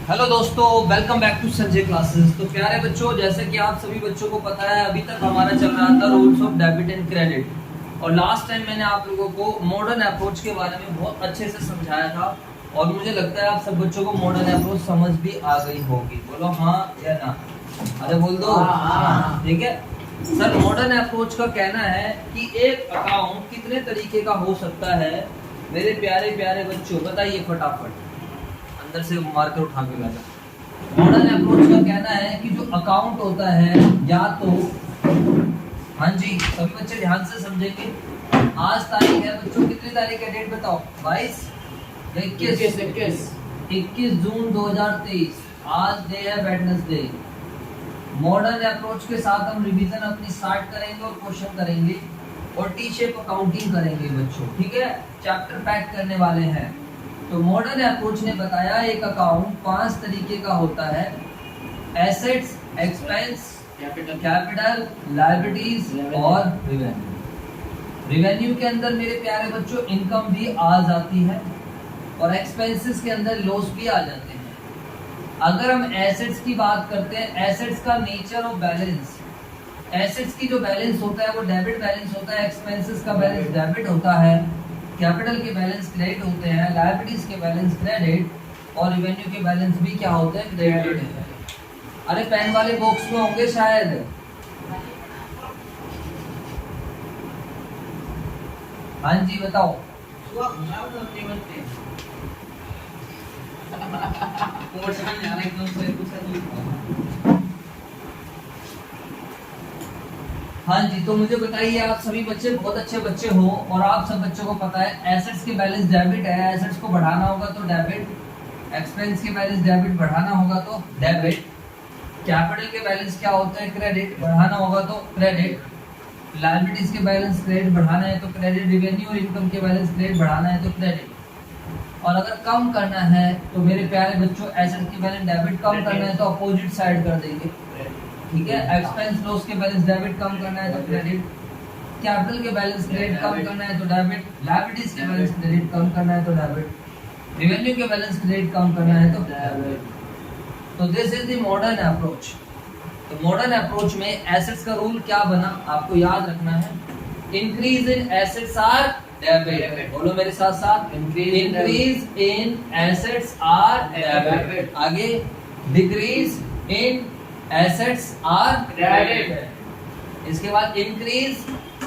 Hello दोस्तों, welcome back to Sanjay classes. तो प्यारे बच्चों, जैसे कि आप सभी बच्चों को पता है, अभी तक हमारा चल रहा था rules of debit and credit. और लास्ट टाइम मैंने आप लोगों को मॉडर्न अप्रोच के बारे में बहुत अच्छे से समझाया था और मुझे लगता है आप सब बच्चों को मॉडर्न अप्रोच समझ भी आ गई होगी। बोलो हाँ या ना? अरे बोल दो हाँ। ठीक है सर, मॉडर्न अप्रोच का कहना है कि एक अकाउंट कितने तरीके का हो सकता है। मेरे प्यारे प्यारे बच्चों बताइए फटाफट, अंदर से मार्कर उठा के लाना। मॉडर्न अप्रोच का कहना है कि जो अकाउंट होता है या तो, हाँ जी सभी बच्चे ध्यान से समझेंगे। आज तारीख है बच्चों, कितनी तारीख है? डेट बताओ। 22 21 जून 2023। आज डे है वेडनेसडे। मॉडर्न अप्रोच के साथ हम रिवीजन अपनी स्टार्ट करेंगे और क्वेश्चन करेंगे और टी शेप अकाउंटिंग करेंगे बच्चों। ठीक है, चैप्टर पैक करने वाले हैं। तो मॉडर्न अप्रोच ने बताया एक अकाउंट 5 तरीके का होता है: एसेट्स, एक्सपेंस, कैपिटल, लायबिलिटीज और रिवेन्यू। रिवेन्यू के अंदर मेरे प्यारे बच्चों इनकम भी आ जाती है और एक्सपेंसेस के अंदर लॉस भी आ जाते हैं। अगर हम एसेट्स की बात करते हैं, एसेट्स का नेचर ऑफ बैलेंस, एसेट्स की जो बैलेंस होता है वो डेबिट बैलेंस होता है, एक्सपेंसेस का बैलेंस डेबिट होता है, कैपिटल के बैलेंस क्रेडिट होते हैं, लायबिलिटीज के बैलेंस क्रेडिट और रिवेन्यू के बैलेंस भी क्या होते हैं? क्रेडिट है। अरे पेन वाले बॉक्स में होंगे शायद। हाँ जी बताओ। हाँ जी, तो मुझे बताइए, आप सभी बच्चे बहुत अच्छे बच्चे हो और आप सब बच्चों को पता है एसेट्स के बैलेंस डेबिट है, एसेट्स को बढ़ाना होगा तो डेबिट, एक्सपेंस के बैलेंस डेबिट बढ़ाना होगा तो डेबिट, कैपिटल के बैलेंस क्या होता है? क्रेडिट, बढ़ाना होगा तो क्रेडिट, लायबिलिटीज के बैलेंस क्रेडिट बढ़ाना है तो क्रेडिट, रिवेन्यू और इनकम के बैलेंस क्रेडिट बढ़ाना है तो क्रेडिट। और अगर कम करना है तो मेरे प्यारे बच्चों एसेट्स के बैलेंस डेबिट कम करना है तो अपोजिट साइड कर देंगे। ठीक है, एक्सपेंस लॉस के बैलेंस डेबिट कम करना है तो क्रेडिट, कैपिटल के बैलेंस क्रेडिट कम करना है तो डेबिट, लायबिलिटीज के बैलेंस क्रेडिट कम करना है तो डेबिट, रिवेन्यू के बैलेंस क्रेडिट कम करना है तो डेबिट। तो this is the modern approach. तो मॉडर्न अप्रोच में एसेट्स का रूल क्या बना आपको याद रखना है: increase in assets are debit. बोलो मेरे साथ साथ, increase in assets are debit. आगे, decrease in assets are credit. इसके बाद इंक्रीज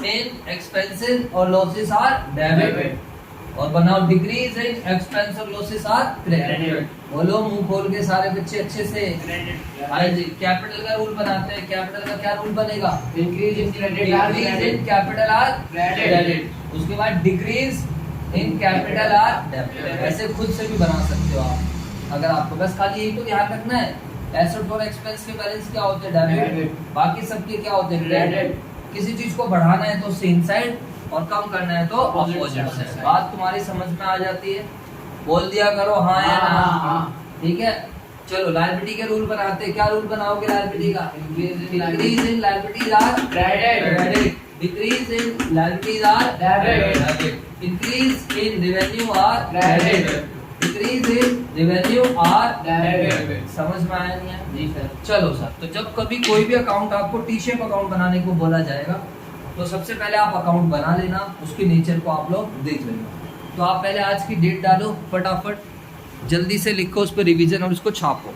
इन एक्सपेंसेस और लॉसेस आर डेबिट। और बनाओ, डिक्रीज इन एक्सपेंस और लॉसेस आर क्रेडिट। बोलो मुंह खोल के सारे बच्चे अच्छे से। हाँ जी, कैपिटल का रूल बनाते हैं। कैपिटल का क्या रूल बनेगा? Increase in capital R credit. उसके बाद decrease in capital R debit. ऐसे खुद से भी बना सकते हो आप, अगर आपको बस खाली यही तो ध्यान रखना है। एसेट और एक्सपेंस के बैलेंस क्या होते हैं? डेबिट। बाकी सबके क्या होते हैं? क्रेडिट। किसी चीज को बढ़ाना है तो सेम साइड और कम करना है तो अपोजिट साइड। बात तुम्हारी समझ में आ जाती है? बोल दिया करो हाँ या ना। ठीक है, चलो लायबिलिटी के रूल बनाते हैं। क्या रूल बनाओगे लायबिलिटी का? Increase in liabilities are credit, decrease in liabilities are debit, increase in revenue are credit, decrease in revenue are debit. समझ में आया नहीं है? जी सर। चलो सर, तो जब कभी कोई भी अकाउंट आपको टी शेप अकाउंट बनाने को बोला जाएगा तो सबसे पहले आप अकाउंट बना लेना, उसके नेचर को आप लोग देख लेना। तो आप पहले आज की डेट डालो, फटाफट जल्दी से लिखो, उस पर रिवीजन और उसको छापो।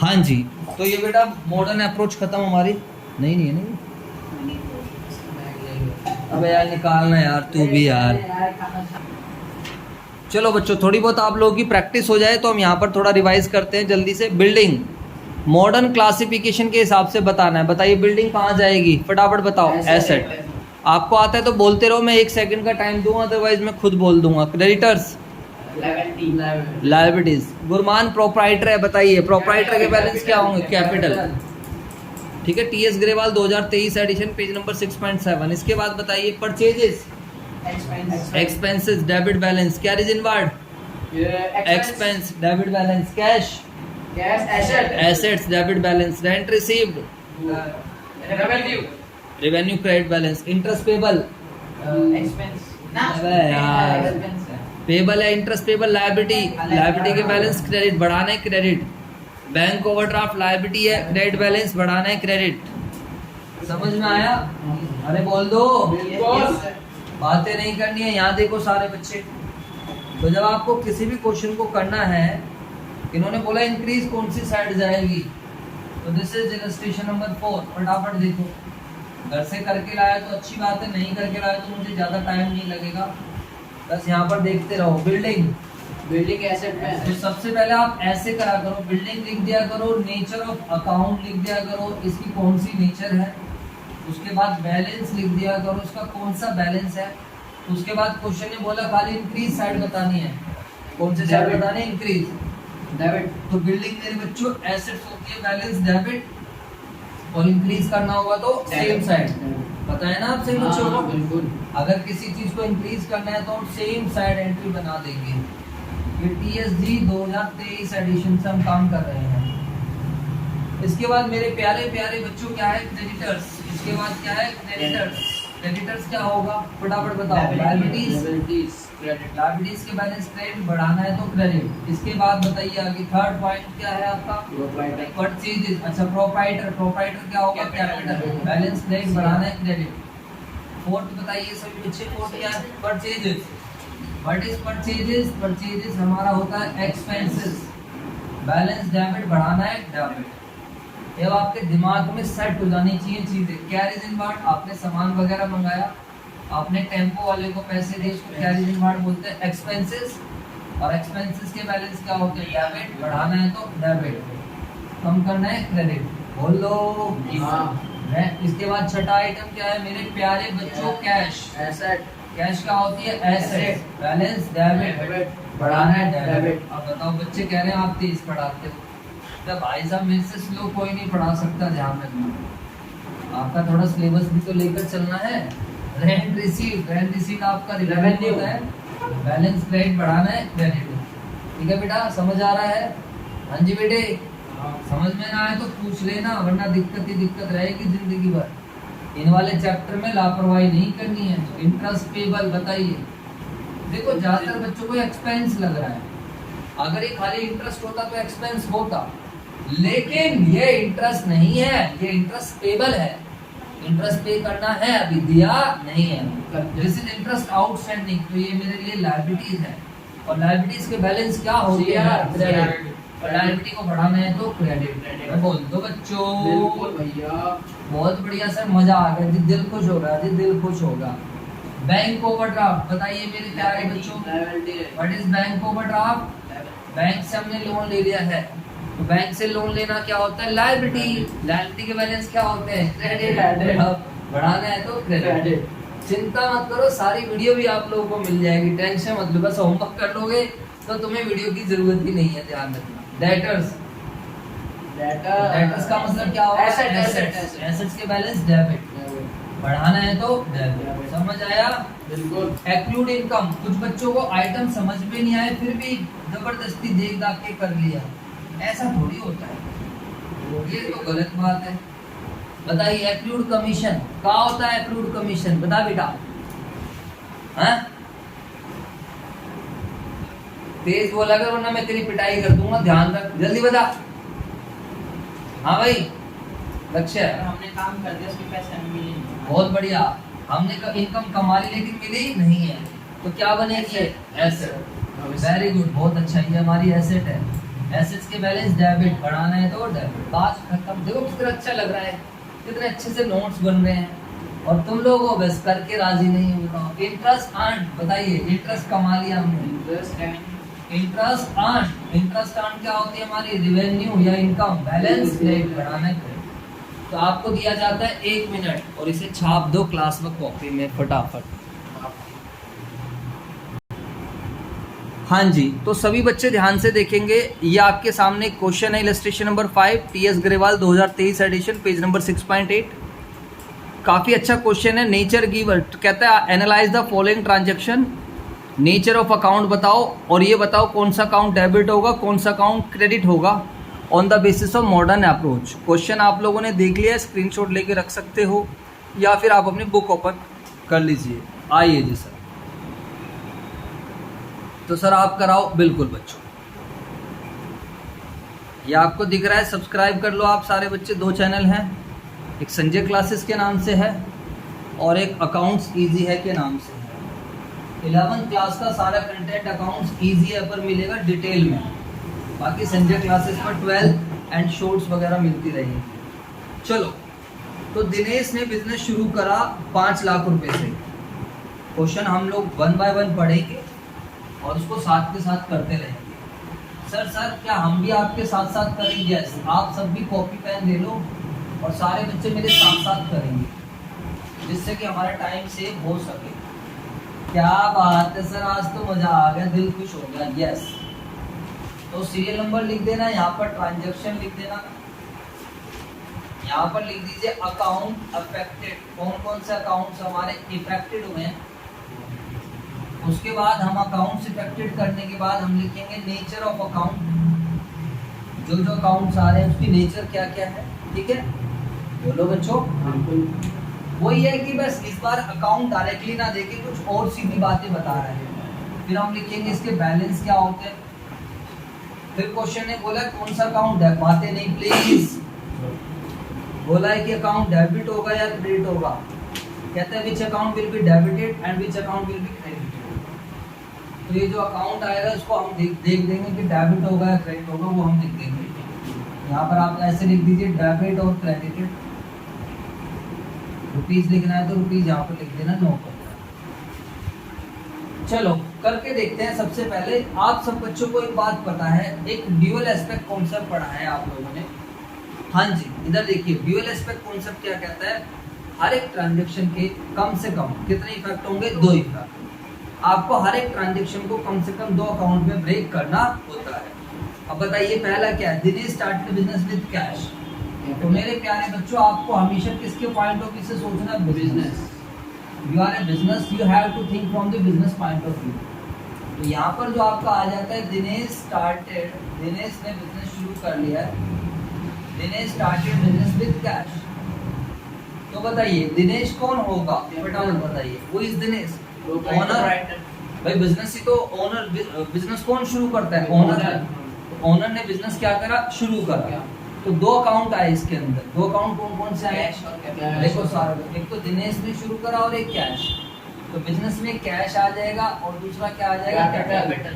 हाँ जी, तो ये बेटा मॉडर्न अप्रोच खत्म हमारी। नहीं, अबे यार निकालना यार, तू भी यार। चलो बच्चों, थोड़ी बहुत आप लोगों की प्रैक्टिस हो जाए तो हम यहाँ पर थोड़ा रिवाइज करते हैं जल्दी से। बिल्डिंग मॉडर्न क्लासिफिकेशन के हिसाब से बताना है। बताइए बिल्डिंग कहाँ जाएगी? फटाफट बताओ। एसेट। आपको आता है तो बोलते रहो, मैं 1 सेकंड का टाइम दूंगा, अदरवाइज मैं खुद बोल दूंगा। Creditors, liabilities. गुरमान प्रोप्राइटर है, बताइए प्रोप्राइटर के बैलेंस क्या होंगे? कैपिटल। ठीक है, TS Grewal 2023 edition, page number 6.7। इसके बाद बताइए purchases, expenses, debit balance. Carriage inward, expense, debit balance. Cash, assets, debit balance. Rent received, revenue, credit balance. Interest payable, expense यार, पेबल है इंटरेस्ट पेबल, लायबिलिटी, लायबिलिटी के balance credit, बढ़ाना है credit, bank overdraft liability है, credit balance बढ़ाना है, credit. समझ में आया? अरे बोल दो, बातें नहीं करनी है। यहाँ देखो सारे बच्चे, तो जब आपको किसी भी क्वेश्चन को करना है, इन्होंने बोला इंक्रीज कौन सी साइड जाएगी, तो दिस इज इलस्ट्रेशन नंबर 4। फटाफट देखो, घर से करके लाया तो अच्छी बात है, नहीं करके लाया तो मुझे ज्यादा टाइम नहीं लगेगा, बस यहाँ पर देखते रहो। बिल्डिंग एसेट में तो सबसे पहले आप ऐसे करा करो, बिल्डिंग लिख दिया करो, नेचर ऑफ अकाउंट लिख दिया करो, इसकी कौन सी नेचर है, उसके बाद बैलेंस लिख दिया करो, उसका कौन सा बैलेंस है। उसके बाद क्वेश्चन ने बोला खाली इंक्रीज साइड बतानी है, कौन से साइड बतानी है, इंक्रीज डेबिट। तो बिल्डिंग मेरे बच्चों एसेट्स होती है, बैलेंस डेबिट, और इंक्रीज करना होगा तो सेम साइड। पता है ना आप सही बच्चों को? बिल्कुल। अगर किसी चीज को इंक्रीज करना है तो हम सेम साइड एंट्री बना देंगे। ये TSG 2023 एडिशन से हम काम कर रहे हैं। इसके बाद मेरे प्यारे प्यारे बच्चों क्या है, क्रेडिटर्स। इसके बाद क्या है, क्रेडिटर्स। क्रेडिटर्स क्या होगा, फटाफट बताओ। लायबिलिटीज लायबिलिटीज के बैलेंस क्रेडिट बढ़ाना है तो क्रेडिट। इसके बाद बताइए आगे थर्ड पॉइंट क्या है आपका, परचेजेस। अच्छा, प्रोप्राइटर क्या होगा, कैपिटल। बैलेंस क्रेडिट बढ़ाना है, क्रेडिट। फोर्थ बताइए सभी बच्चे, फोर्थ क्या है, purchases. What is purchases? Purchases हमारा होता है एक्सपेंसेस, बैलेंस डेबिट बढ़ाना है, डेबिट। ये आपके दिमाग में सेट हो जानी चाहिए चीजें। कैरीज इन वार्ड, आपने सामान वगैरह मंगाया, आपने टेम्पो वाले को पैसे दिए, उसको कैरीज इन वार्ड बोलते हैं, एक्सपेंसेस। और एक्सपेंसेस के बैलेंस क्या होते हैं, डेबिट। बढ़ाना है तो डेबिट, कम करना है क्रेडिट। बोल लो। इसके बाद छठा आइटम क्या है मेरे प्यारे बच्चों, कैश। एसेट। कैश क्या होती है, एसेट। बैलेंस डेबिट, बढ़ाना है डेबिट। अब बताओ, बच्चे कह रहे हैं आप 30 पढ़ाते हो, तो भाई साहब मेरे से स्लो कोई नहीं पढ़ा सकता, ध्यान रखना। आपका थोड़ा सिलेबस भी तो लेकर चलना है। रेंट रिसीव आपका रेवेन्यू है, बैलेंस क्रेडिट बढ़ाना है, क्रेडिट। ठीक है बेटा, समझ आ रहा है? हाँ जी बेटे, समझ में ना आए तो पूछ लेना, वरना दिक्कत ही दिक्कत रहेगी जिंदगी भर। इन वाले चैप्टर में लापरवाही नहीं करनी है। इंटरेस्ट पेबल बताइए। देखो ज्यादातर बच्चों को एक्सपेंस लग रहा है, अगर ये खाली इंटरेस्ट होता तो एक्सपेंस होता, लेकिन ये इंटरेस्ट नहीं है, ये इंटरेस्ट पेबल है। इंटरेस्ट पे करना है, अभी दिया नहीं है। दिस इज इंटरेस्ट आउटस्टैंडिंग, तो ये मेरे लिए लायबिलिटीज है। और लायबिलिटीज के बैलेंस क्या होती है, क्रेडिट। और लायबिलिटी को बढ़ाना है तो क्रेडिट। बोल दो बच्चों। बिल्कुल भैया, बहुत बढ़िया सर, मजा आ गया जी, दिल खुश होगा जी, दिल खुश होगा। बैंक ओवरड्राफ्ट बताइए मेरे प्यारे बच्चों, what is bank overdraft? Bank से हमने लोन ले लिया है, तो बैंक से लोन लेना क्या होता है, लायबिलिटी। लायबिलिटी के बैलेंस क्या होते हैं, क्रेडिट। बढ़ाना है तो क्रेडिट। चिंता मत करो, सारी वीडियो भी आप लोगों को मिल जाएगी, टेंशन मत लो। बस होमवर्क कर लोगे तो तुम्हें वीडियो की जरूरत ही नहीं है, ध्यान रखना। डेटर्स का मतलब क्या होगा, एसेट्स के बैलेंस डेबिट। बढ़ाना है तो डेबिट। समझ आया? बिल्कुल। एक्लूड इनकम, कुछ बच्चों को आइटम समझ में नहीं आए फिर भी जबरदस्ती देख दाख के कर लिया, ऐसा थोड़ी होता है, ये तो गलत बात है। बताइए एक्लूड कमीशन क्या होता है, एक्लूड कमीशन बता बेटा। हाँ तेज बोला कर वरना मैं तेरी पिटाई कर दूंगा, ध्यान रख, जल्दी बता। हाँ भाई लक्ष्य, हमने काम कर दिया, उसके पैसे हमें मिले नहीं। बहुत बढ़िया, हमने इनकम कमा ली लेकिन मिली नहीं है, तो क्या बनेगी, एसेट। वेरी गुड, बहुत अच्छा, ये हमारी एसेट है। एसेट्स के बैलेंस डेबिट, बढ़ाना है तो डेबिट। बात खत्म। देखो कितना अच्छा लग रहा है, कितने अच्छे से नोट्स बन रहे हैं, और तुम लोग हो बस करके राजी नहीं हो। इंटरेस्ट अर्न बताइए, इंटरेस्ट कमा लिया हमने, इंटरेस्ट अर्न क्या होती है हमारी, रेवेन्यू या इनकम। बैलेंस क्रेडिट, बढ़ाना है। तो आपको दिया जाता है 1 मिनट, और इसे छाप दो क्लास वर्क कॉपी में फटाफट। हाँ जी, तो सभी बच्चे ध्यान से देखेंगे, ये आपके सामने क्वेश्चन है, illustration number 5, TS Grewal 2023 edition, page number 6.8। काफ़ी अच्छा क्वेश्चन है। नेचर गिवर कहता है analyse the following transaction, nature of account बताओ, और ये बताओ कौन सा अकाउंट डेबिट होगा, कौन सा अकाउंट क्रेडिट होगा, on the basis of modern approach. Question आप लोगों ने देख लिया, स्क्रीनशॉट लेके रख सकते हो, या फिर आप अपनी बुक ओपन कर लीजिए। आइए जी सर, तो सर आप कराओ। बिल्कुल बच्चों, ये आपको दिख रहा है, सब्सक्राइब कर लो आप सारे बच्चे। 2 चैनल हैं, एक संजय क्लासेस के नाम से है और एक अकाउंट्स इजी है के नाम से है। 11th क्लास का सारा कंटेंट अकाउंट्स इजी है पर मिलेगा डिटेल में, बाकी संजय क्लासेस पर 12th एंड शॉर्ट्स वगैरह मिलती रहेंगी। चलो, तो दिनेश ने बिजनेस शुरू करा 5 लाख रुपए से। क्वेश्चन हम लोग 1 बाय 1 पढ़ेंगे और उसको साथ के साथ करते रहेंगे। सर क्या हम भी आपके साथ साथ करेंगे? यस, आप सब भी कॉपी पेन ले लो और सारे बच्चे मेरे साथ साथ करेंगे, जिससे कि हमारा टाइम सेव हो सके। क्या बात है सर, आज तो मजा आ गया, दिल खुश हो गया। यस, तो सीरियल नंबर लिख देना, यहाँ पर ट्रांजैक्शन लिख देना, यहाँ पर लिख दीजिए अकाउंट अफेक्टेड। कौन कौन से अकाउंट्स हमारे इफेक्टेड हुए हैं। उसके बाद हम अकाउंट्स इफेक्टेड करने के बाद हम लिखेंगे नेचर ऑफ अकाउंट। जो जो अकाउंट्स आ रहे हैं उसकी नेचर क्या क्या है, ठीक है? बोलो बच्चों। वही है कि बस इस बार अकाउंट डायरेक्टली ना देके कुछ और सीधी बातें बता रहे हैं। फिर हम लिखेंगे इसके बैलेंस क्या होते हैं। फिर क्वेश्चन ने बोला कौन सा अकाउंट है, बातें नहीं प्लीज। बोला है कि अकाउंट डेबिट होगा या क्रेडिट होगा। कहते हैं which account will be debited and which account will be credited. तो ये जो अकाउंट आएगा इसको हम देख देंगे कि डेबिट होगा या क्रेडिट होगा, वो हम लिख देंगे। यहाँ पर आप ऐसे लिख दीजिए डेबिट और क्रेडिटेड। रुपीज लिखना है तो रुपीज यहाँ पर लिख देना, नो कर। चलो करके देखते हैं। सबसे पहले आप सब बच्चों को एक बात पता है, एक ड्यूअल एस्पेक्ट कॉन्सेप्ट पढ़ा है आप लोगों ने। हाँ जी, इधर देखिए, ड्यूअल एस्पेक्ट कॉन्सेप्ट क्या कहता है? हर एक ट्रांजैक्शन के कम से कम कितने इफेक्ट होंगे? 2 इफेक्ट। आपको हर एक ट्रांजैक्शन को कम से कम 2 अकाउंट में ब्रेक करना होता है। अब बताइए पहला क्या है? Dinesh started business with cash. तो मेरे प्यारे बच्चों, आपको हमेशा किसके पॉइंट ऑफ व्यू से सोचना है? Business. You are a business, you have to think from the business point of view. तो यहाँ पर जो आपका आ जाता है दिनेश स्टार्टेड, दिनेश ने बिजनेस शुरू कर लिया है, Dinesh started business with cash. तो बताइए दिनेश कौन होगा? फटाफट बताइए, वो इज दिनेश ओनर। भाई बिजनेस ही तो ओनर, बिजनेस कौन शुरू करता है? ओनर। ओनर ने बिजनेस क्या करा? शुरू करा। तो 2 अकाउंट आए इसके अंदर। 2 अकाउंट कौन कौन से आए? देखो सारे, एक तो दिनेश ने शुरू करा और एक कैश। तो बिजनेस में कैश आ जाएगा और दूसरा क्या आ जाएगा? कैपिटल।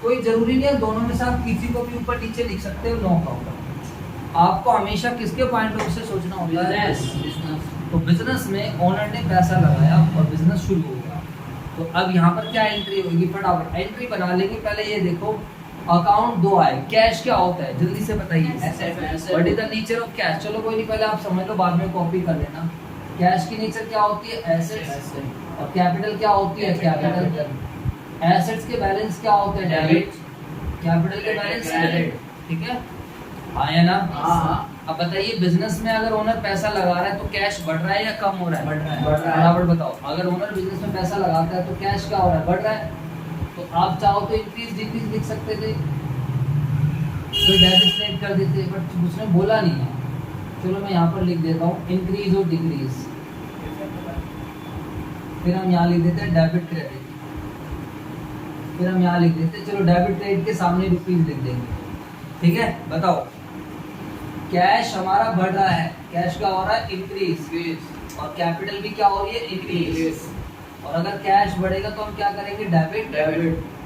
कोई जरूरी नहीं है, दोनों में से आप किसी को भी ऊपर नीचे लिख सकते हो। 9 अकाउंट। आपको हमेशा किसके पॉइंट ऑफ व्यू से सोचना होता है? बिजनेस। तो बिजनेस में ओनर ने पैसा लगाया और बिजनेस शुरू हो गया। तो अब यहाँ पर क्या एंट्री होगी? फटाफट एंट्री बना लेंगे। पहले ये देखो, अकाउंट 2 आए। कैश क्या होता है? जल्दी से बताइए। What is the nature of cash? चलो कोई नहीं, पहले आप समझ लो, बाद में कॉपी कर लेना। कैश की नेचर क्या होती है? एसेट्स। और कैपिटल क्या होती है? कैपिटल। एसेट्स के बैलेंस क्या होते हैं? डेबिट। कैपिटल के बैलेंस क्रेडिट। ठीक है, आया ना? अब बताइए बिजनेस में अगर ओनर पैसा लगा रहा है तो कैश बढ़ रहा है या कम हो रहा है? बढ़ रहा है। बराबर बताओ। अगर ओनर बिजनेस में पैसा लगाता है तो कैश क्या हो रहा है? बढ़ रहा है। तो आप चाहो तो इंक्रीज डिक्रीज लिख सकते थे, तो डेबिट क्रेडिट कर देते, बट उसने बोला नहीं है। चलो मैं यहाँ पर लिख देता हूँ इंक्रीज और डिक्रीज। फिर हम यहाँ लिख देते हैं डेबिट क्रेडिट। फिर हम यहाँ लिख देते हैं, चलो डेबिट क्रेडिट के सामने रुपीज लिख देंगे। ठीक है, बताओ कैश हमारा बढ़ रहा है, कैश क्या हो रहा है? इंक्रीज। और कैपिटल भी क्या हो रही है? इंक्रीज। और अगर कैश बढ़ेगा तो हम क्या करेंगे? डेबिट।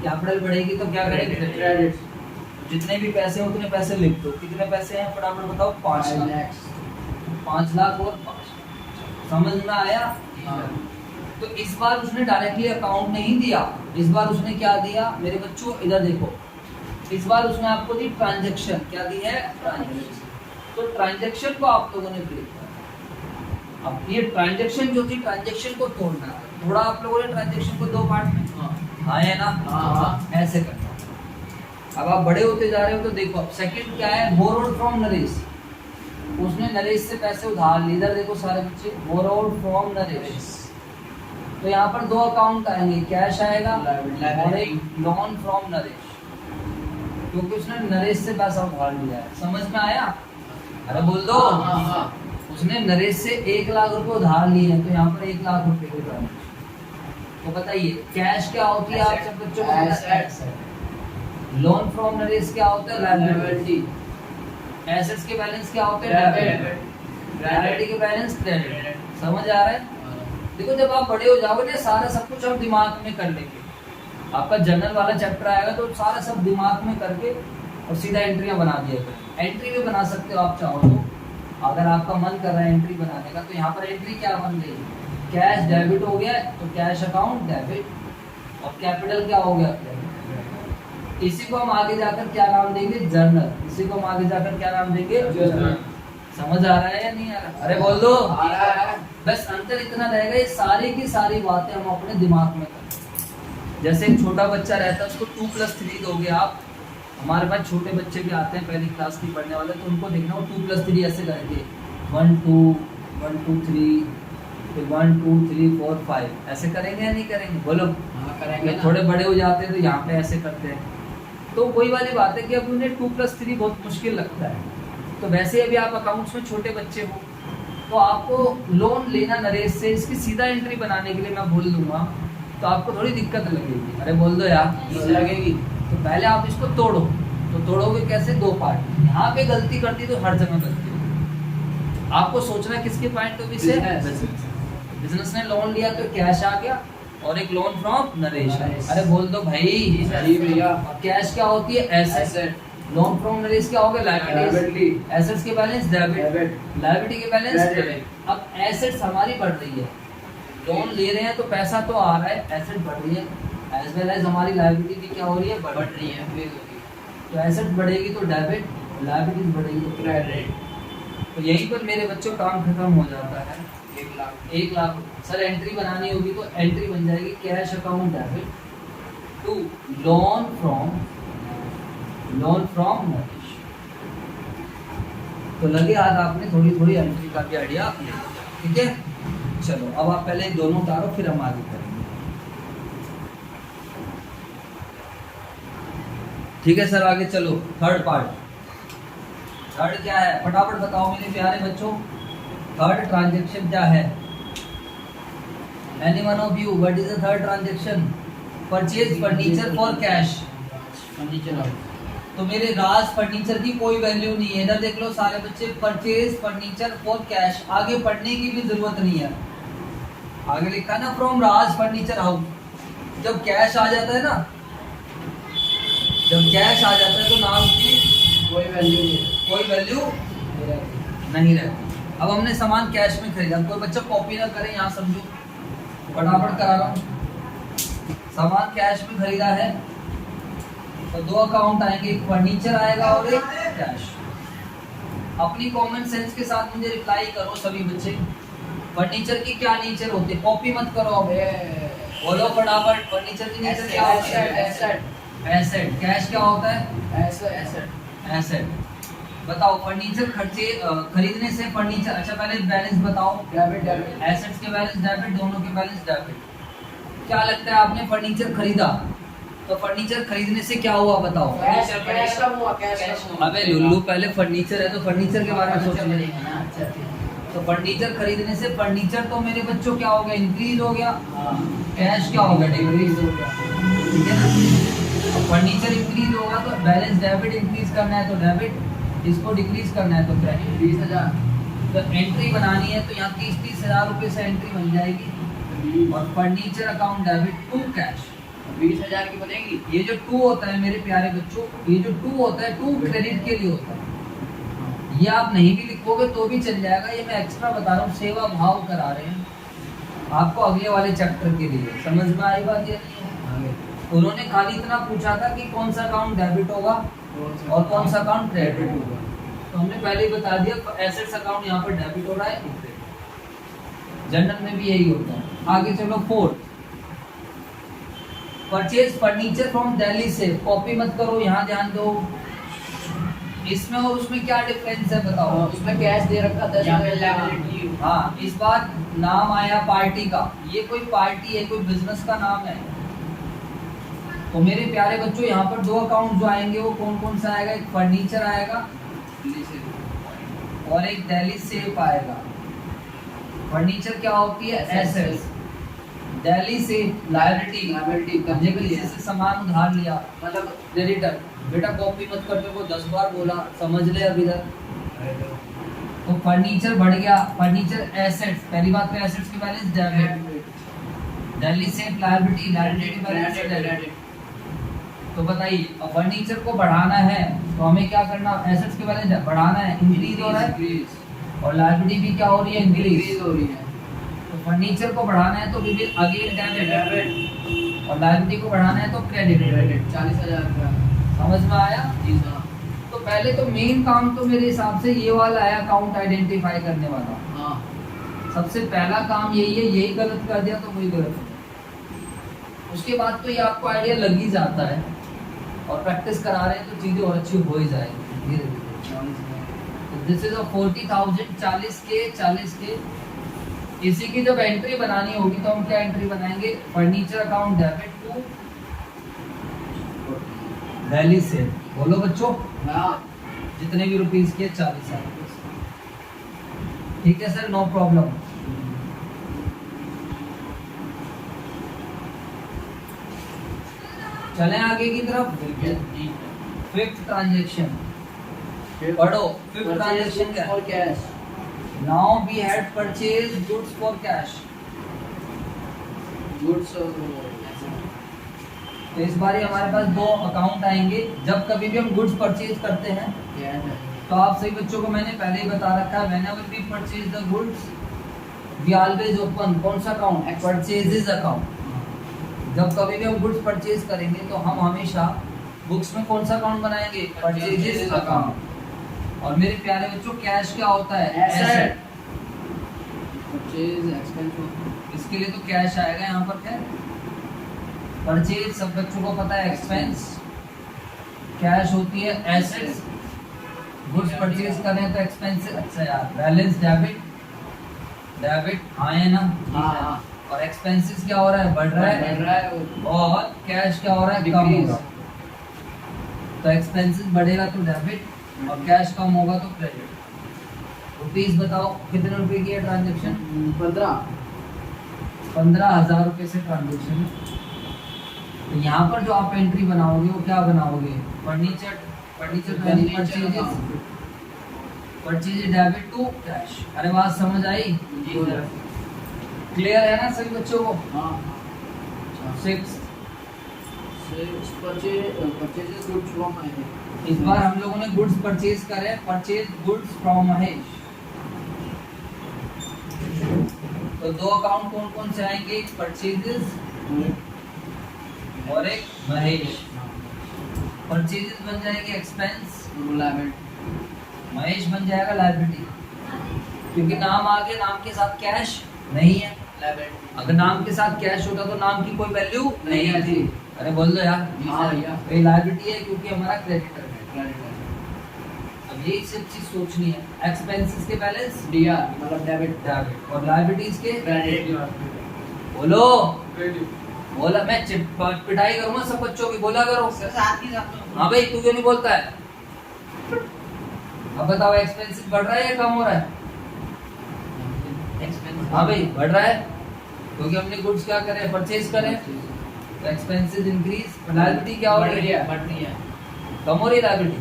कैपिटल बढ़ेगी तो क्या करेंगे? क्रेडिट। जितने भी पैसे हैं उतने पैसे लिख दो। कितने पैसे हैं फटाफट बताओ? 5 लाख। 5 लाख और 5। समझ में आया? तो इस बार उसने डायरेक्टली अकाउंट नहीं दिया, इस बार उसने क्या दिया मेरे बच्चों? इधर देखो, इस बार उसने आपको दी ट्रांजैक्शन। क्या दी है? ट्रांजैक्शन। तो ट्रांजैक्शन को आप लोगों ने ब्रेक किया। अब ये ट्रांजैक्शन जो थी, ट्रांजैक्शन को तोड़ना। थोड़ा आप लोगों ने ट्रांजैक्शन को 2 पार्ट में, हाँ है ना? हाँ। ऐसे करना। अब आप बड़े होते जा रहे हो तो देखो, अब सेकंड क्या है? Borrowed from Naresh. उसने नरेश से पैसे उधार लिए। इधर देखो सारे बच्चे, बोरोड फ्रॉम नरेश। तो यहाँ पर 2 अकाउंट आएंगे, कैश आएगा और एक लोन फ्रॉम नरेश, क्योंकि उसने नरेश से पैसा उधार लिया है। समझ में आया? अरे बोल दो। उसने नरेश से 1 लाख रुपए उधार लिए हैं, तो यहाँ पर 1 लाख रुपए के ट्रांजैक्शन। तो बताइए कैश क्या होती है? आप सब बच्चों को लोन फ्रॉम नरेश क्या होता है? लायबिलिटी। एसेट्स के बैलेंस क्या होते हैं? डेबिट। लायबिलिटी के बैलेंस क्रेडिट। समझ आ रहा है? देखो जब आप बड़े हो जाओगे ना सारा सब कुछ आप दिमाग में कर लेंगे। आपका जनरल वाला चैप्टर आएगा तो सारा सब दिमाग में करके और सीधा एंट्रियां बना दिया करें। एंट्री भी बना सकते हो आप चाहो तो, अगर आपका मन कर रहा है एंट्री बनाने का तो यहाँ पर एंट्री क्या बन गई? कैश डेबिट हो गया तो कैश अकाउंट डेबिट और कैपिटल क्या हो गया? क्रेडिट। इसी को हम आगे जाकर क्या नाम देंगे? जर्नल। इसी को हम आगे जाकर क्या नाम देंगे? जर्नल। समझ आ रहा है या नहीं आ रहा? अरे बोल दो। आ रहा है। बस अंतर इतना रहेगा, ये सारी की सारी बातें हम अपने दिमाग में करें। जैसे एक छोटा बच्चा रहता है उसको 2+3 दोगे आप, हमारे पास छोटे बच्चे भी आते हैं पहली क्लास की पढ़ने वाले, तो उनको देखना वो 2+3 ऐसे करेंगे 1 2 1 2 3 फिर 1 2 3 4 5 ऐसे करेंगे या नहीं करेंगे? बोलो। करेंगे ना। थोड़े बड़े हो जाते हैं तो यहाँ पे ऐसे करते हैं, तो वही वाली बात है कि अब उन्हें 2+3 बहुत मुश्किल लगता है। तो वैसे अभी आप अकाउंट्स में छोटे बच्चे हो तो आपको लोन लेना नरेश से, इसकी सीधा एंट्री बनाने के लिए मैं बोल दूंगा तो आपको थोड़ी दिक्कत लगेगी। अरे बोल दो यार। लगेगी। तो पहले आप इसको तोड़ो, तो तोड़ोगे कैसे? 2 पार्ट। यहाँ पे गलती करती तो हर जगह गलती होगी। आपको सोचना किसके पॉइंट ऑफ व्यू से? बिजनेस ने लोन लिया तो कैश आ गया और एक लोन फ्रॉम नरेश। अरे बोल दो भाई। जी भैया। कैश क्या होती है? एसेट। लोन फ्रॉम नरेश क्या हो गया? लायबिलिटी। एसेट्स के बैलेंस डेबिट, लायबिलिटी के बैलेंस क्रेडिट। अब एसेट्स हमारी बढ़ रही है, लोन ले रहे हैं तो पैसा तो आ रहा है, एसेट बढ़ रही है, एज वेल एज हमारी लायबिलिटी भी क्या हो रही है? बढ़ रही है। तो एसेट बढ़ेगी तो डेबिट, लायबिलिटी बढ़ेगी तो क्रेडिट। तो यहीं पर मेरे बच्चों काम खत्म हो जाता है। 1 लाख सर एंट्री बनानी होगी तो एंट्री बन जाएगी cash account debit to loan from Naresh. तो लगे हाथ आपने थोड़ी थोड़ी एंट्री का भी आइडिया ले लिया। ठीक है, चलो अब आप पहले दोनों उतारो फिर हम आगे करेंगे। ठीक है सर, आगे चलो। Third part. थर्ड क्या है फटाफट बताओ मेरे प्यारे बच्चों। थर्ड ट्रांजैक्शन क्या है? Any one of you, what is the third transaction? Purchase furniture for cash. Furniture. तो मेरे राज फर्नीचर की कोई वैल्यू नहीं है। इधर देख लो सारे बच्चे, परचेज फर्नीचर फॉर कैश। आगे पढ़ने की भी जरूरत नहीं है, आगे लिखा है ना फ्रॉम राज फर्नीचर हाउस। जब कैश आ जाता है ना, जब कैश आ जाता है तो नाम की कोई वैल्यू नहीं। कोई वैल्यू नहीं रहती। अब हमने सामान कैश में खरीदा, कोई बच्चा कॉपी ना करे यहाँ समझो, फटाफट करा रहा हूँ। सामान कैश में खरीदा है तो 2 अकाउंट आएंगे, एक फर्नीचर आएगा और एक कैश। अपनी कॉमन सेंस के साथ मुझे रिप्लाई करो सभी बच्चे। फर्नीचर की क्या नेचर होती है? कॉपी मत करो, अब बोलो फटाफट। फर्नीचर की नेचर क्या होती है? एसेट। कैश क्या होता है? एसेट। बताओ फर्नीचर खरीदने से फर्नीचर, अच्छा पहले बैलेंस बताओ। डेबिट। एसेट्स के बैलेंस डेबिट, दोनों के बैलेंस डेबिट। क्या लगता है आपने फर्नीचर खरीदा तो फर्नीचर खरीदने से क्या हुआ बताओ? कैश का हुआ। अबे लुल्लू, पहले फर्नीचर है तो फर्नीचर के बारे में सोच ले। तो फर्नीचर खरीदने से फर्नीचर तो मेरे बच्चों क्या हो गया? इंक्रीज हो गया। कैश क्या हो गया? डिक्रीज हो गया। ठीक है ना? फर्नीचर इंक्रीज होगा तो बैलेंस डेबिट इंक्रीज करना है तो डेबिट, इसको डिक्रीज करना है तो क्रेडिट। 20,000। तो एंट्री बनानी है तो यहाँ 30 हजार रुपये से एंट्री बन जाएगी और furniture account debit to cash 20,000 की बनेगी। ये जो 2 होता है मेरे प्यारे बच्चों, ये जो 2 होता है 2 क्रेडिट के लिए होता है। ये आप नहीं भी लिखोगे तो भी चल जाएगा, ये मैं एक्स्ट्रा बता रहा हूँ, सेवा भाव करा रहे हैं आपको अगले वाले चैप्टर के लिए। समझ में आई बात या नहीं? उन्होंने खाली इतना पूछा था कि कौन सा अकाउंट डेबिट होगा और कौन सा अकाउंट क्रेडिट होगा, तो हमने पहले ही बता दिया। एसेट्स अकाउंट यहाँ पर डेबिट हो रहा है, जनरल में भी यही होता है। आगे चलो 4, परचेज फर्नीचर फ्रॉम दिल्ली से। कॉपी मत करो, यहाँ ध्यान दो। इसमें और उसमें क्या डिफरेंस है बताओ? उसमें कैश दे रखा था, यहाँ पे लायबिलिटी। हाँ, इस बार नाम आया पार्टी का, ये कोई पार्टी है, कोई बिजनेस का नाम है। तो मेरे प्यारे बच्चों यहाँ पर 2 अकाउंट जो आएंगे वो कौन कौन सा आएगा? एक फर्नीचर आएगा और एक दिल्ली सेफ आएगा। फर्नीचर क्या होती है? एसेट्स। दिल्ली सेफ लायबिलिटी, मुझे किसी से सामान उधार लिया मतलब क्रेडिटर। बेटा कॉपी मत कर, को 10 बार बोला, समझ ले अब इधर। तो फर्नीचर बढ़ गया, फर्नीचर एसेट्स, पहली बात तो एसेट्स की बैलेंस डेबिट, दिल्ली से लायबिलिटी, लायबिलिटी बैलेंस डेबिट। तो बताइए अब फर्नीचर को बढ़ाना है तो हमें क्या करना, एसेट्स की बैलेंस बढ़ाना है, इंक्रीज हो रहा है, और लायबिलिटी भी क्या हो रही है, इंक्रीज हो रही है। तो फर्नीचर को बढ़ाना है तो वी विल अगेन डेबिट, और लायबिलिटी को बढ़ाना है तो क्रेडिट। 40,000 का। समझ में आया? जी सर। तो पहले तो मेन काम तो मेरे हिसाब से ये वाला है, अकाउंट आइडेंटिफाई करने वाला। हाँ। सबसे पहला काम यही है, यही गलत कर दिया तो वही गलत हो गया। उसके बाद तो ये आपको आइडिया लग ही जाता है, और प्रैक्टिस करा रहे हैं तो चीजें और अच्छी हो ही जाएगी धीरे धीरे। तो दिस इज 40,000, 40 के इसी की जब एंट्री बनानी होगी तो हम क्या एंट्री बनाएंगे, furniture account debit to Delhi से, बोलो बच्चों, हाँ। जितने भी रुपीस के 40,000। ठीक है सर, नो प्रॉब्लम। चलें आगे की तरफ। फिफ्थ ट्रांजेक्शन पढ़ो, फिफ्थ ट्रांजेक्शन क्या और cash. Now we had purchase goods for cash. Goods तो इस बार हमारे पास दो अकाउंट आएंगे। जब कभी भी हम गुड्स परचेज करते हैं तो आप सही बच्चों को मैंने पहले ही बता रखा है, whenever we purchase the goods we always open कौन सा अकाउंट, परचेजेस अकाउंट। जब कभी भी हम गुड्स परचेज करेंगे तो हम हमेशा बुक्स में कौन सा अकाउंट बनाएंगे, परचेजेस अकाउंट। और मेरे प्यारे बच्चों कैश क्या होता है, एसेट। परचेज एक्सपेंस, इसके लिए तो कैश आएगा यहाँ पर। क्या परचेज सब बच्चों को पता है, एक्सपेंस। कैश होती है एसेट्स, गुड्स परचेज कर रहे हैं तो एक्सपेंस। अच्छा यार, बैलेंस डेबिट, डेबिट हाँ है ना, हाँ। और एक्सपेंसेस क्या हो रहा है, बढ़ रहा है, और कैश क्या हो रहा है, कम हो रहा है। तो एक्सपेंसेस बढ़ेगा तो डेबिट, और कैश कम होगा तो क्रेडिट। रुपीस बताओ कितने रुपए की है ट्रांजेक्शन, 15,000 रुपए से ट्रांजेक्शन। तो यहाँ पर जो आप एंट्री बनाओगे वो क्या बनाओगे, furniture, purchases, purchase debit to cash. अरे बात समझ आई, क्लियर है ना सभी बच्चों को? Six purchases goods from Mahesh. इस बार हम लोगों ने गुड्स परचेज करे, परचेज गुड्स फ्रॉम महेश। तो दो अकाउंट कौन कौन से आएंगे, एक परचेजेस और एक महेश। परचेजेस बन जाएंगे एक्सपेंस, महेश बन जाएगा लायबिलिटी, क्योंकि नाम आ गया, नाम के साथ कैश नहीं है। अगर नाम के साथ कैश होता तो नाम की कोई वैल्यू नहीं थी। अरे बोल दो यार, ये लायबिलिटी है क्योंकि हमारा क्रेडिटर है। अब ये सिर्फ चीज सोचनी है, एक्सपेंसेस के बैलेंस डीआर मतलब डेबिट, और लायबिलिटीज के क्रेडिट। बोलो बोला, मैं पिटाई करूंगा सब बच्चों की, बोला करो। हाँ भाई, तू क्यों नहीं बोलता है? अब बताओ एक्सपेंसेस बढ़ रहा है या कम हो रहा है? हाँ भाई बढ़ रहा है, क्योंकि हमने गुड्स क्या करे, परचेज करे, तो एक्सपेंसेस इंक्रीज। लायबिलिटी क्या हो रही है, बढ़ रही है, कम हो रही है लायबिलिटी,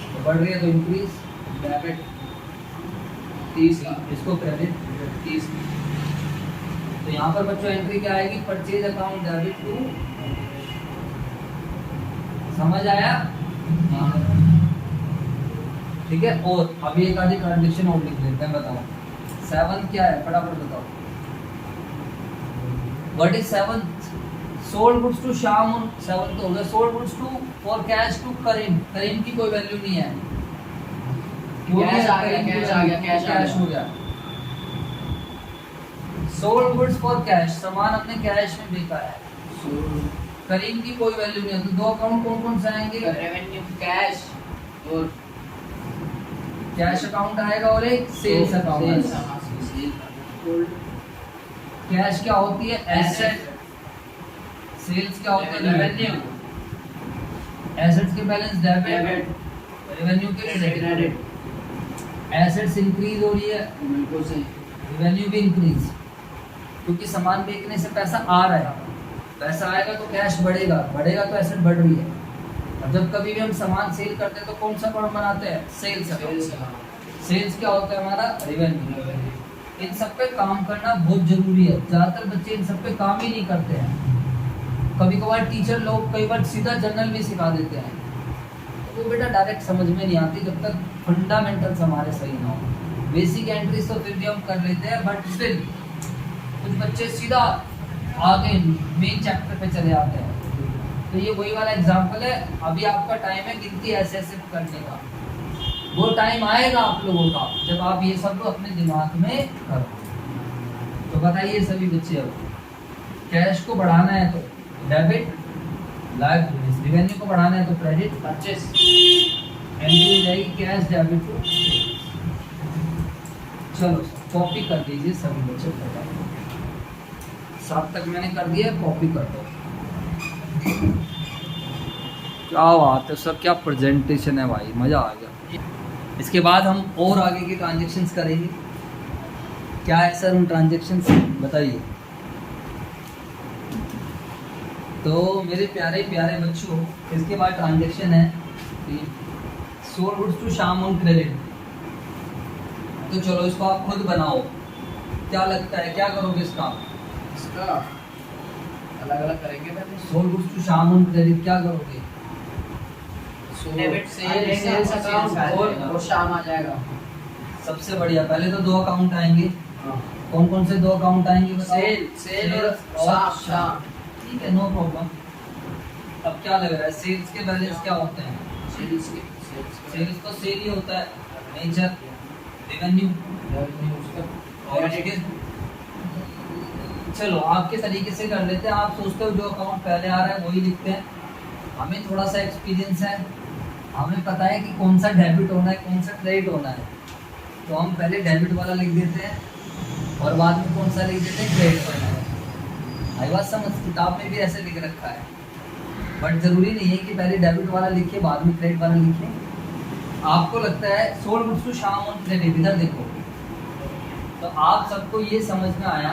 तो बढ़ रही है तो इंक्रीज। डेबिट 30 का, इसको क्रेडिट 30। तो यहाँ पर बच्चों एंट्री क्या आएगी, परचेज अकाउंट डेबिट टू, समझ आया? ठीक है। और अभी एक आधी ट्रांजेक्शन और लिख लेते हैं, बताओ 7 क्या है, फटाफट बताओ। What is 7? Sold goods to Shyam, 7 तो हो गया। Sold goods to for cash to Karim, Karim की कोई वैल्यू नहीं है, कैश आ गया, कैश हो गया। सोल्ड गुड्स फॉर कैश, सामान अपने कैश में बेचा है, करीम की कोई वैल्यू नहीं है। तो दो अकाउंट कौन कौन से आएंगे, रेवेन्यू कैश और कैश अकाउंट आएगा, और एक सेल्स अकाउंट। कैश क्या होती है, एसेट। सेल्स क्या होता है, रेवेन्यू। एसेट्स के बैलेंस डेबिट, रेवेन्यू के क्रेडिट। एसेट्स इंक्रीज हो रही है, बिल्कुल सही। रेवेन्यू भी इंक्रीज, क्योंकि सामान बेचने से पैसा आ रहा है। पैसा आएगा तो कैश बढ़ेगा, बढ़ेगा तो एसेट बढ़ रही है। और जब कभी भी हम सामान सेल करते हैं तो कौन सा अकाउंट बनाते हैं? Sales account. सेल्स क्या होता है हमारा? रेवेन्यू। इन सब पे काम करना बहुत जरूरी है। ज्यादातर बच्चे इन सब पे काम ही नहीं करते हैं। कभी कभार टीचर लोग कई बार सीधा जनरल भी सिखा देते हैं, तो वो बेटा डायरेक्ट समझ में नहीं आती जब तक फंडामेंटल्स हमारे सही ना हो। बेसिक एंट्रीज तो फिर भी हम कर लेते हैं, बट स्टिल कुछ बच्चे सीधा आगे मेन चैप्टर पे चले आते हैं। तो ये वही वाला एग्जांपल है। अभी आपका टाइम है गिनती ऐसे ऐसे करने का, वो टाइम आएगा आप लोगों का जब आप ये सब लोग अपने दिमाग में करो। तो बताइए सभी बच्चे, अब कैश को बढ़ाना है तो डेबिट, लाइफ रेवेन्यू को बढ़ाना है तो क्रेडिट, परचेस, एंट्री हो जाएगी कैश डेबिट टू। चलो कॉपी कर दीजिए सभी बच्चे, फटाफट 7 तक मैंने कर दिया, कॉपी कर दो। क्या बात है सर, क्या प्रेजेंटेशन है भाई, मज़ा आ गया। इसके बाद हम और आगे के ट्रांजेक्शन्स करेंगे। क्या है सर उन ट्रांजेक्शन्स, बताइए। तो मेरे प्यारे प्यारे बच्चों, इसके बाद ट्रांजेक्शन है sold goods to Shyam on credit. तो चलो इसको आप खुद बनाओ, क्या लगता है क्या करोगे इसका? इसका अलग अलग करेंगे पहले। Sold goods to Shyam on credit क्या करोगे? डेबिट सेल्स अकाउंट और शाम आ जाएगा। सबसे बढ़िया, पहले तो 2 अकाउंट आएंगे। कौन कौन से 2 अकाउंट आएंगे बताओ? सेल और शाम। ठीक है, नो प्रॉब्लम। अब क्या लग रहा है, सेल्स के बैलेंस क्या होते हैं? सेल्स तो सेल ही होता है, नेचर रेवेन्यू। और इसके चलो आपके तरीके से कर लेते हैं। आप सोचते हो जो अकाउंट पहले आ रहा है वही लिखते हैं। हमें थोड़ा सा एक्सपीरियंस है, हमें पता है कि कौन सा डेबिट होना है कौन सा क्रेडिट होना है, तो हम पहले डेबिट वाला लिख देते हैं और बाद में कौन सा लिख देते हैं, क्रेडिट वाला। आई बात समझ, किताब में भी ऐसे लिख रखा है, बट ज़रूरी नहीं है कि पहले डेबिट वाला लिखिए बाद में क्रेडिट वाला लिखिए। आपको लगता है sold goods to Shyam on credit, इधर देखो। तो आप सबको ये समझ में आया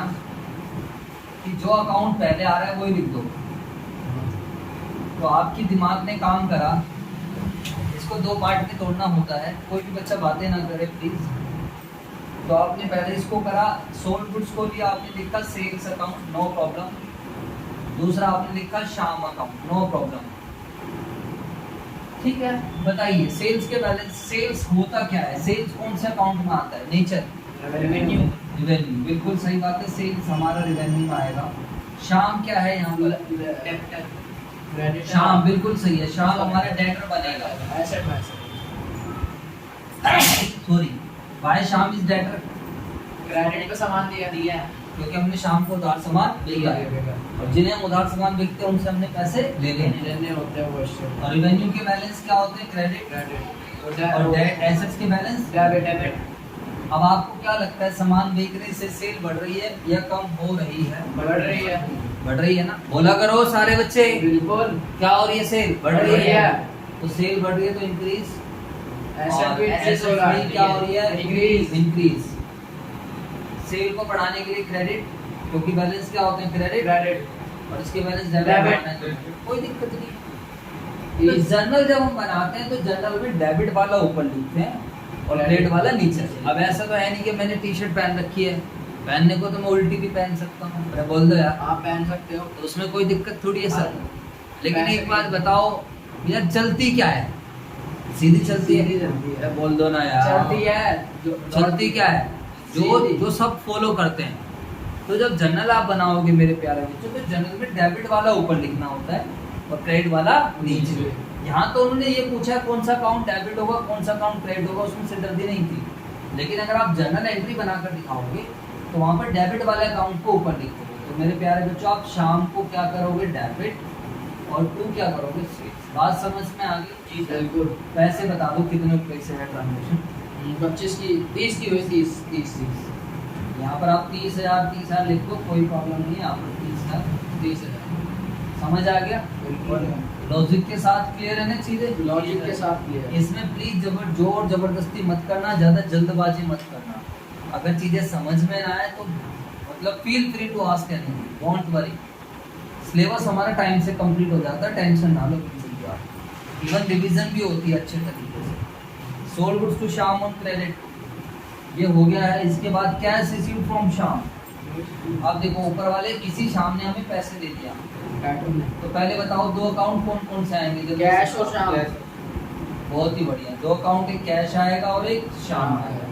कि जो अकाउंट पहले आ रहा है वही लिख दो। तो आपकी दिमाग ने काम करा। इसको 2 पार्ट में तोड़ना होता है, कोई भी बच्चा बातें ना करे प्लीज। तो आपने पहले इसको करा, सोल्ड गुड्स को लिया, आपने लिखा सेल्स अकाउंट, नो प्रॉब्लम। दूसरा आपने लिखा श्याम अकाउंट, नो प्रॉब्लम। ठीक है, बताइए सेल्स के बैलेंस, सेल्स होता क्या है? सेल्स कौन से अकाउंट में आता है? Nature revenue. रेवेन्यू, बिल्कुल सही बात है, सेल्स हमारा रेवेन्यू में आएगा। श्याम क्या है यहाँ पर? श्याम बिल्कुल सही है, श्याम हमारा डेटर बनेगा। Sorry, why Shyam is debtor? Credit पे सामान दिया है क्योंकि हमने शाम को उधार सामान बेचा है, और जिन्हें हम उधार सामान बेचते हैं उनसे हमने पैसे ले लेने होते हैं वो। और रेवेन्यू के बैलेंस क्या होते हैं? क्रेडिट। और एसेट्स के बैलेंस डेबिट। अब आपको क्या लगता है, सामान बेचने से सेल बढ़ रही है या कम हो रही है? बढ़ रही है। बढ़ रही है ना, बोला करो सारे बच्चे। बिल्कुल। क्या हो रही है? सेल बढ़ रही है। तो सेल बढ़ रही है तो इंक्रीज, एसेट भी क्या हो रही है? इंक्रीज। इंक्रीज। सेल को बढ़ाने के लिए क्रेडिट, क्योंकि बैलेंस क्या होते हैं? क्रेडिट। और इसके बैलेंस डेबिट, कोई दिक्कत नहीं। तो जर्नल जब हम बनाते हैं तो जर्नल में डेबिट वाला ऊपर लिखते हैं और क्रेडिट वाला नीचे। अब ऐसा तो है नहीं कि मैंने टी शर्ट पहन रखी है, पहनने को तो मैं उल्टी भी पहन सकता हूँ, मैं बोल दो यार। आप पहन सकते हो, तो उसमें कोई दिक्कत थोड़ी है सर। लेकिन एक बात बताओ यार, चलती क्या है? सीधी चलती है, बोल दो ना यार। चलती है, चलती क्या है? जो सब फॉलो करते हैं। तो जब जर्नल आप बनाओगे मेरे प्यारे बच्चों, तो जर्नल में डेबिट वाला ऊपर लिखना होता है और क्रेडिट वाला नीचे। यहाँ तो उन्होंने ये पूछा कौन सा अकाउंट डेबिट होगा कौन सा अकाउंट क्रेडिट होगा, उसमें सिरदर्दी नहीं थी। लेकिन अगर आप जर्नल एंट्री बनाकर दिखाओगे तो वहाँ पर डेबिट वाले अकाउंट को ऊपर लिखोगे। तो मेरे प्यारे बच्चों, आप शाम को क्या करोगे? डेबिट, और तू क्या करोगे? सेल्स। बात समझ में आ गई? जी बिल्कुल। पैसे बता दो कितने पैसे है ट्रांजेक्शन? 25 की 30 की हुई, 30। यहाँ पर आप 30,000 लिखो, कोई प्रॉब्लम नहीं है। आप 30,000 समझ आ गया? बिल्कुल। लॉजिक के साथ क्लियर है ना चीजें? लॉजिक के साथ क्लियर। इसमें प्लीज जोर जबरदस्ती मत करना, ज्यादा जल्दबाजी मत करना। अगर चीजें समझ में ना आए तो मतलब feel free to ask anything, don't worry. Syllabus हमारा टाइम से कंप्लीट हो जाता है, टेंशन ना लो बिल्कुल भी आप। इवन रिवीजन भी होती है अच्छे तरीके से। Sold goods to Shyam on credit ये हो गया है। इसके बाद कैश रिसीव्ड फ्रॉम श्याम। अब देखो ऊपर वाले किसी श्याम ने हमें पैसे दे दिया, तो पहले बताओ दो अकाउंट कौन कौन से आएंगे? कैश और श्याम। बहुत ही बढ़िया, दो अकाउंट, एक कैश आएगा और एक श्याम आएगा।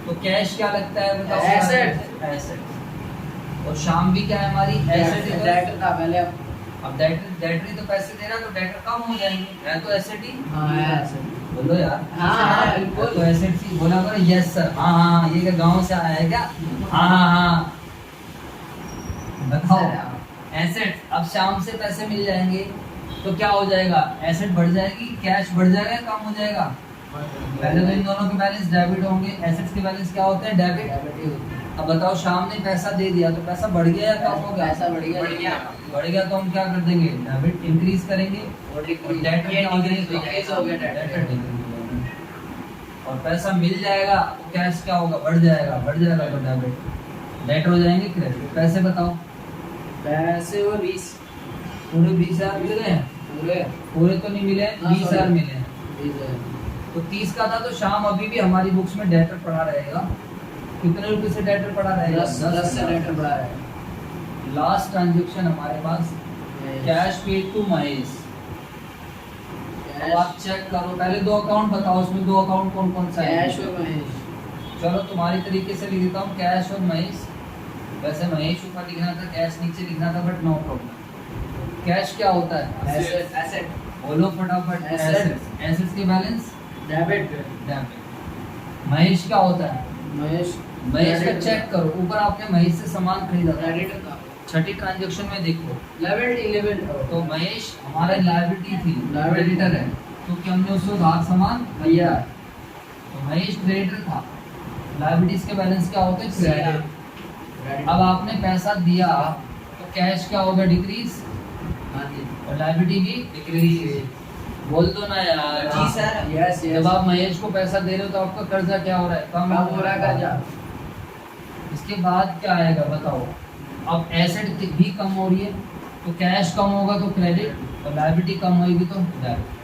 तो कैश क्या लगता है बताओ? एसेट। एसेट। और श्याम भी क्या है हमारी? एसेट। डेटर था पहले। अब डेटर तो पैसे दे रहा, तो डेटर कम हो जाएंगे, है तो एसेट ही। हाँ एसेट। बोलो यार। हाँ तो एसेट ही बोला करो। Yes sir. हाँ हाँ, ये क्या गांव से आया है क्या? हाँ हाँ हाँ, बताओ। एसेट। अब श्याम से पैसे मिल जाएंगे तो क्या हो जाएगा? एसेट बढ़ जाएगी, कैश बढ़ जाएगा, कम हो जाएगा। पहले तो इन दोनों के बैलेंस डेबिट होंगे, एसेट्स के बैलेंस क्या होते हैं? डेबिट। अब बताओ श्याम ने पैसा दे दिया तो पैसा बढ़ गया या कम हो गया? पैसा बढ़ गया। बढ़ गया तो हम क्या कर देंगे? डेबिट इंक्रीज करेंगे। और डेटर क्या हो जाएगा? डिक्रीज हो गया डेटर। और पैसा मिल जाएगा तो कैश क्या होगा? बढ़ जाएगा तो डेबिट। डेटर हो जाएंगे क्रेडिट। पैसे बताओ। पैसे वो 20 पूरे 20,000 मिल गए? पूरे तो नहीं मिले, 20,000 मिले। तो 30 का था, तो श्याम अभी भी हमारी बुक्स में डेटर पड़ा रहेगा। कितने रुपए से डेटर पड़ा रहेगा? 10 से डेटर पड़ा है। लास्ट ट्रांजैक्शन हमारे पास कैश पेड टू महेश। अब आप चेक करो, पहले दो अकाउंट बताओ, उसमें दो अकाउंट कौन कौन सा है? कैश और महेश। चलो तुम्हारी तरीके से लिख देता हूँ, कैश और महेश। वैसे महेश ऊपर लिखना था, कैश नीचे लिखना था, बट नो प्रॉब्लम। कैश क्या होता है? एसेट। बोलो फटाफट। Assets। एसेट्स के बैलेंस डेबिट। डेबिट। महेश क्या होता है? महेश का चेक करो, ऊपर आपने महेश से सामान खरीदा था, क्रेडिट था। छठी ट्रांजैक्शन में देखो, 11 तो महेश हमारा लायबिलिटी थी, Liability क्रेडिटर है, क्योंकि हमने उससे उधार सामान भैया। तो महेश क्रेडिटर था। लायबिलिटीज के बैलेंस क्या होते हैं? क्रेडिट। अब आपने पैसा दिया तो कैश क्या होगा? डिक्रीज। और लायबिलिटी भी डिक्रीज। बोल दो ना यार। जी सर। यस जब आप महेश को पैसा दे रहे हो तो आपका कर्जा क्या हो रहा है? कम हो रहा है कर्जा। इसके बाद क्या आएगा बताओ? अब एसेट भी कम हो रही है, तो कैश कम होगा तो क्रेडिट, और लायबिलिटी कम होगी तो डेबिट।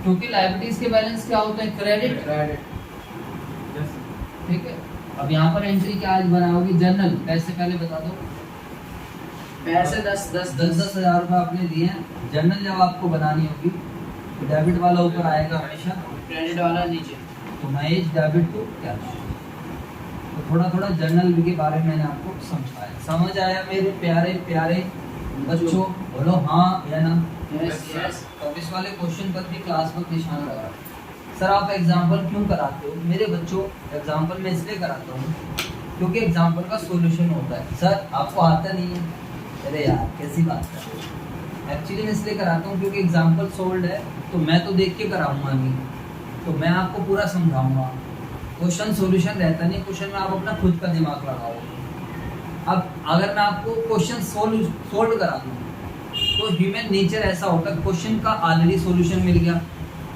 क्योंकि लायबिलिटीज के बैलेंस क्या होते हैं? क्रेडिट। ठीक है। अब यहाँ पर एंट्री क्या आज बनाओगी? जर्नल। पैसे पहले बता दो। पैसे 10 हजार रुपये आपने दिए हैं। जर्नल जब आपको बनानी होगी तो डेबिट वाला ऊपर आएगा हमेशा, क्रेडिट वाला नीचे। तो महेश डेबिट टू कैश। तो थोड़ा थोड़ा जर्नल के बारे में मैंने आपको समझाया। समझ आया मेरे प्यारे प्यारे बच्चों? बोलो हाँ या ना। यस। तो इस वाले क्वेश्चन पर भी क्लास पर निशान लगा। सर आप एग्जाम्पल क्यों कराते हो? मेरे बच्चों एग्जाम्पल मैं इसलिए कराता हूँ क्योंकि एग्जाम्पल का सॉल्यूशन होता है। सर आपको आता नहीं है? अरे यार कैसी बात है। एक्चुअली मैं इसलिए कराता हूँ क्योंकि एग्जाम्पल सोल्ड है, तो मैं तो देख के कराऊंगा नहीं, तो मैं आपको पूरा समझाऊंगा। क्वेश्चन सॉल्यूशन रहता नहीं, क्वेश्चन में आप अपना खुद का दिमाग लगाओ। अब अगर मैं आपको क्वेश्चन सोल्व करा दूँ तो ह्यूमन नेचर ऐसा होता है, क्वेश्चन का ऑलरेडी सॉल्यूशन मिल गया,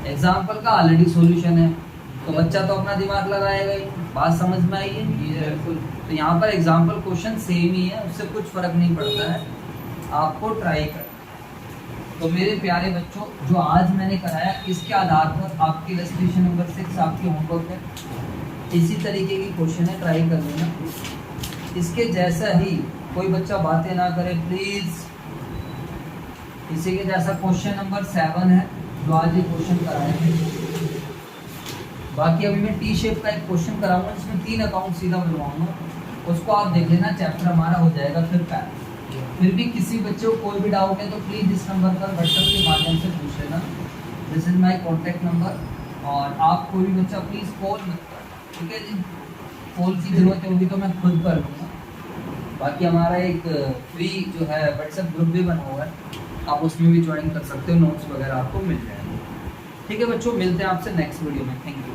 एग्जाम्पल का ऑलरेडी सॉल्यूशन है, तो बच्चा तो अपना दिमाग लगाएगा ही। बात समझ में आई है? बिल्कुल। तो यहाँ पर एग्जाम्पल क्वेश्चन सेम ही है, उससे कुछ फर्क नहीं पड़ता है, आपको ट्राई करना। तो मेरे प्यारे बच्चों जो आज मैंने कराया इसके आधार पर आपकी इलस्ट्रेशन नंबर 6 आपकी होमवर्क है, इसी तरीके की क्वेश्चन है, ट्राई कर लेना। इसके जैसा ही कोई बच्चा बातें ना करे प्लीज। इसी के जैसा क्वेश्चन नंबर 7 है जो आज ये क्वेश्चन कराए हैं। बाकी अभी मैं टी शेप का एक क्वेश्चन कराऊंगा जिसमें 3 अकाउंट सीधा बनवाऊंगा, उसको आप देख लेना, चैप्टर हमारा हो जाएगा फिर पैर। फिर भी किसी बच्चे को कोई भी डाउट है तो प्लीज़ इस नंबर पर व्हाट्सएप के माध्यम से पूछ लेना। This is my contact number. और आप कोई भी बच्चा प्लीज़ कॉल मत करना, ठीक है जी। कॉल की ज़रूरत होगी तो मैं खुद कर लूँगा। बाकी हमारा एक फ्री जो है व्हाट्सएप ग्रुप भी बना हुआ है, आप उसमें भी ज्वाइन कर सकते हो, नोट्स वगैरह आपको मिल जाएंगे। ठीक है बच्चों, मिलते हैं आपसे नेक्स्ट वीडियो में। Thank you.